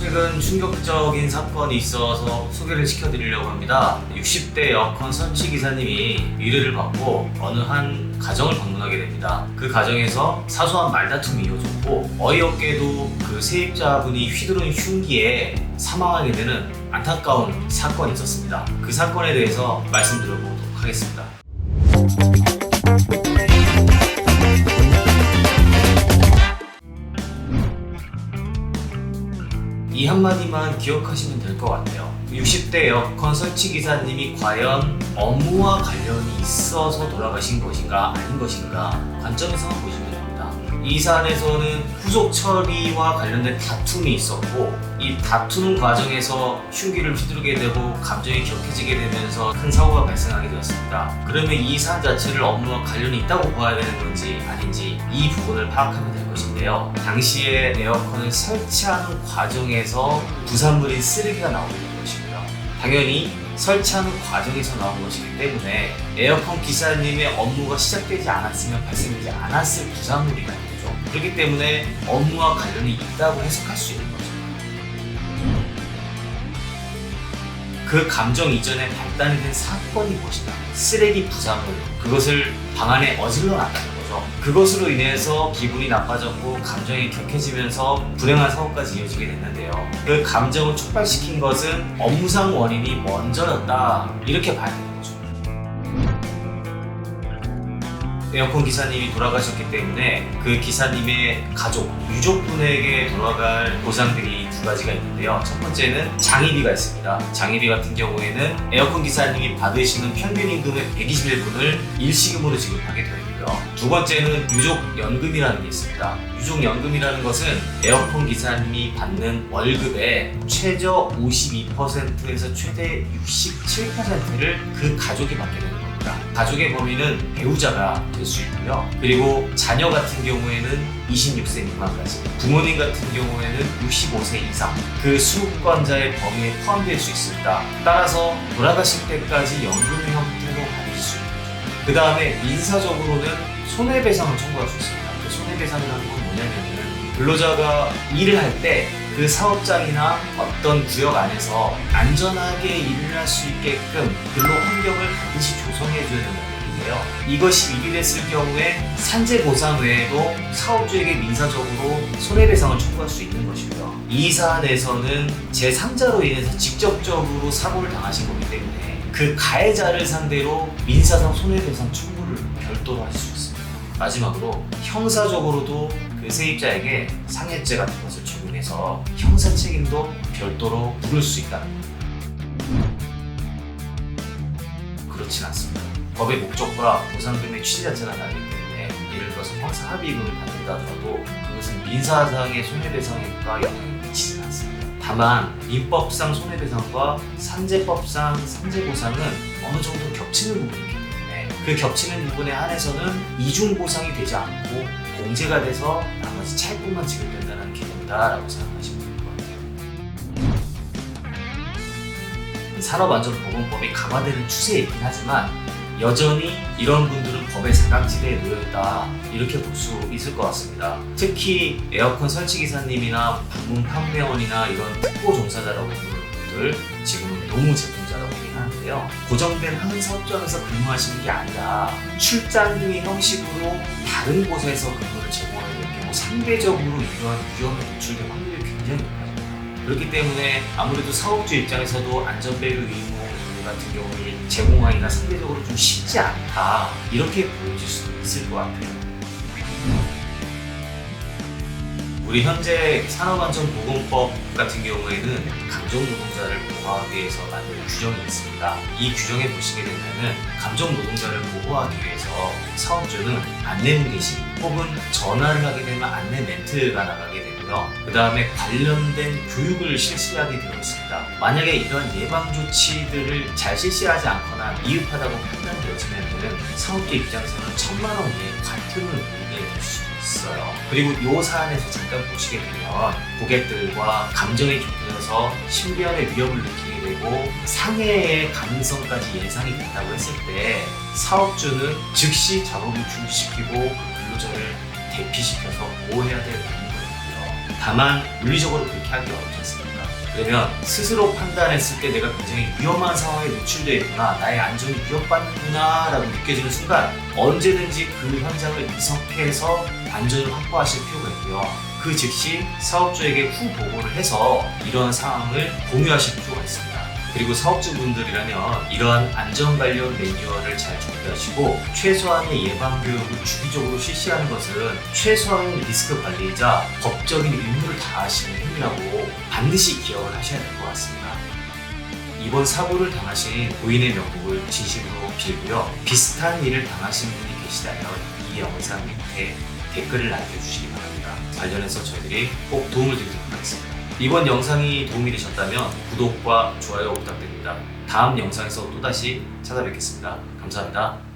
최근 충격적인 사건이 있어서 소개를 시켜드리려고 합니다. 60대 에어컨 설치 기사님이 의뢰를 받고 어느 한 가정을 방문하게 됩니다. 그 가정에서 사소한 말다툼이 이어졌고 어이없게도 그 세입자분이 휘두른 흉기에 사망하게 되는 안타까운 사건이 있었습니다. 그 사건에 대해서 말씀드려보도록 하겠습니다. 이 한마디만 기억하시면 될 것 같아요. 60대 에어컨 설치 기사님이 과연 업무와 관련이 있어서 돌아가신 것인가 아닌 것인가 관점에서만 보시면 됩니다. 이 사안에서는 후속 처리와 관련된 다툼이 있었고 이 다투는 과정에서 흉기를 휘두르게 되고 감정이 격해지게 되면서 큰 사고가 발생하게 되었습니다. 그러면 이 사안 자체를 업무와 관련이 있다고 봐야 되는 건지 아닌지 이 부분을 파악하면 될 것인데요. 당시에 에어컨을 설치하는 과정에서 부산물인 쓰레기가 나오게 된 것입니다. 당연히 설치하는 과정에서 나온 것이기 때문에 에어컨 기사님의 업무가 시작되지 않았으면 발생되지 않았을 부산물이 되는 거죠. 그렇기 때문에 업무와 관련이 있다고 해석할 수 있는 거죠. 그 감정 이전에 발단이 된 사건이 무엇이다? 쓰레기 부산물, 그것을 방 안에 어질러 놨다는 거죠. 그것으로 인해서 기분이 나빠졌고 감정이 격해지면서 불행한 사고까지 이어지게 됐는데요. 그 감정을 촉발시킨 것은 업무상 원인이 먼저였다, 이렇게 봐야 되는 거죠. 에어컨 기사님이 돌아가셨기 때문에 그 기사님의 가족, 유족분에게 돌아갈 보상들이 두 가지가 있는데요. 첫 번째는 장의비가 있습니다. 장의비 같은 경우에는 에어컨 기사님이 받으시는 평균 임금의 121분을 일시금으로 지급하게 되어 있고요. 두 번째는 유족연금이라는 게 있습니다. 유족연금이라는 것은 에어컨 기사님이 받는 월급의 최저 52%에서 최대 67%를 그 가족이 받게 되는 겁니다. 가족의 범위는 배우자가 될 수 있고요. 그리고 자녀 같은 경우에는 26세 미만까지, 부모님 같은 경우에는 65세 이상, 그 수급권자의 범위에 포함될 수 있습니다. 따라서 돌아가실 때까지 연금 형태로 받으실 수 있는 거죠. 그 다음에 민사적으로는 손해배상을 청구할 수 있습니다. 그 손해배상이라는 건 뭐냐면은 근로자가 일을 할 때 그 사업장이나 어떤 구역 안에서 안전하게 일을 할 수 있게끔 근로 환경을 반드시 조성해 줘야 되는 거예요. 이것이 위배됐을 경우에 산재 보상 외에도 사업주에게 민사적으로 손해배상을 청구할 수 있는 것이고요. 이 사안에서는 제3자로 인해서 직접적으로 사고를 당하신 거기 때문에 그 가해자를 상대로 민사상 손해배상 청구를 별도로 할 수 있습니다. 마지막으로 형사적으로도 그 세입자에게 상해죄 같은 것을 적용해서 형사 책임도 별도로 물을 수 있다는 겁니다. 그렇진 않습니다. 법의 목적과 보상금의 취지 자체가 다르기 때문에 예를 들어서 형사 합의금을 받는다 하더라도 그것은 민사상의 손해배상과 영향을 미치지 않습니다. 다만 민법상 손해배상과 산재법상 산재보상은 어느 정도 겹치는 부분이 있기 때문에 그 겹치는 부분에 한해서는 이중보상이 되지 않고 공제가 돼서 나머지 차익분만 지급된다는 개념이다라고 생각하시면 될 것 같아요. 산업안전보건법이 강화되는 추세이긴 하지만 여전히 이런 분들은 법의 사각지대에 놓여있다, 이렇게 볼 수 있을 것 같습니다. 특히 에어컨 설치기사님이나 방문 판매원이나 이런 특보 종사자라고 부르는 분들, 지금은 노무제공자라고 얘기하는데요. 고정된 한 사업장에서 근무하시는 게 아니라 출장 등의 형식으로 다른 곳에서 근무를 제공하게 될 경우 상대적으로 이러한 위험에 노출될 확률이 굉장히 높아집니다. 그렇기 때문에 아무래도 사업주 입장에서도 안전배려 의무 같은 경우를 제공하기가 상대적으로 좀 쉽지 않다, 이렇게 보여질 수도 있을 것 같아요. 우리 현재 산업안전보건법 같은 경우에는 감정노동자를 보호하기 위해서 만든 규정이 있습니다. 이 규정에 보시게 되면 감정노동자를 보호하기 위해서 사업주는 안내문 게시 혹은 전화를 하게 되면 안내 멘트가 나가게 되고요. 그 다음에 관련된 교육을 실시하게 되어 있습니다. 만약에 이런 예방 조치들을 잘 실시하지 않거나 미흡하다고 판단되어지면 사업주 입장에서는 1,000만 원 이하의 과태료를 물게 될 수도 있어요. 그리고 이 사안에서 잠깐 보시게 되면 고객들과 감정이 좁혀져서 신변의 위협을 느끼게 되고 상해의 가능성까지 예상이 된다고 했을 때 사업주는 즉시 작업을 중지시키고 그 근로자를 대피시켜서 보호해야 될 의무가 있고요. 다만 물리적으로 그렇게 하기 어렵지 않습니까? 그러면 스스로 판단했을 때 내가 굉장히 위험한 상황에 노출되어 있구나, 나의 안전이 위협받는구나 라고 느껴지는 순간 언제든지 그 현장을 이석해서 안전을 확보하실 필요가 있고요. 그 즉시 사업주에게 후 보고를 해서 이러한 상황을 공유하실 필요가 있습니다. 그리고 사업주분들이라면 이러한 안전 관련 매뉴얼을 잘 준비하시고 최소한의 예방 교육을 주기적으로 실시하는 것은 최소한의 리스크 관리이자 법적인 의무를 다하시는 행위라고 반드시 기억을 하셔야 될 것 같습니다. 이번 사고를 당하신 고인의 명복을 진심으로 빌고요. 비슷한 일을 당하신 분이 계시다면 이 영상 밑에 댓글을 남겨주시기 바랍니다. 관련해서 저희들이 꼭 도움을 드리도록 하겠습니다. 이번 영상이 도움이 되셨다면 구독과 좋아요 부탁드립니다. 다음 영상에서 또다시 찾아뵙겠습니다. 감사합니다.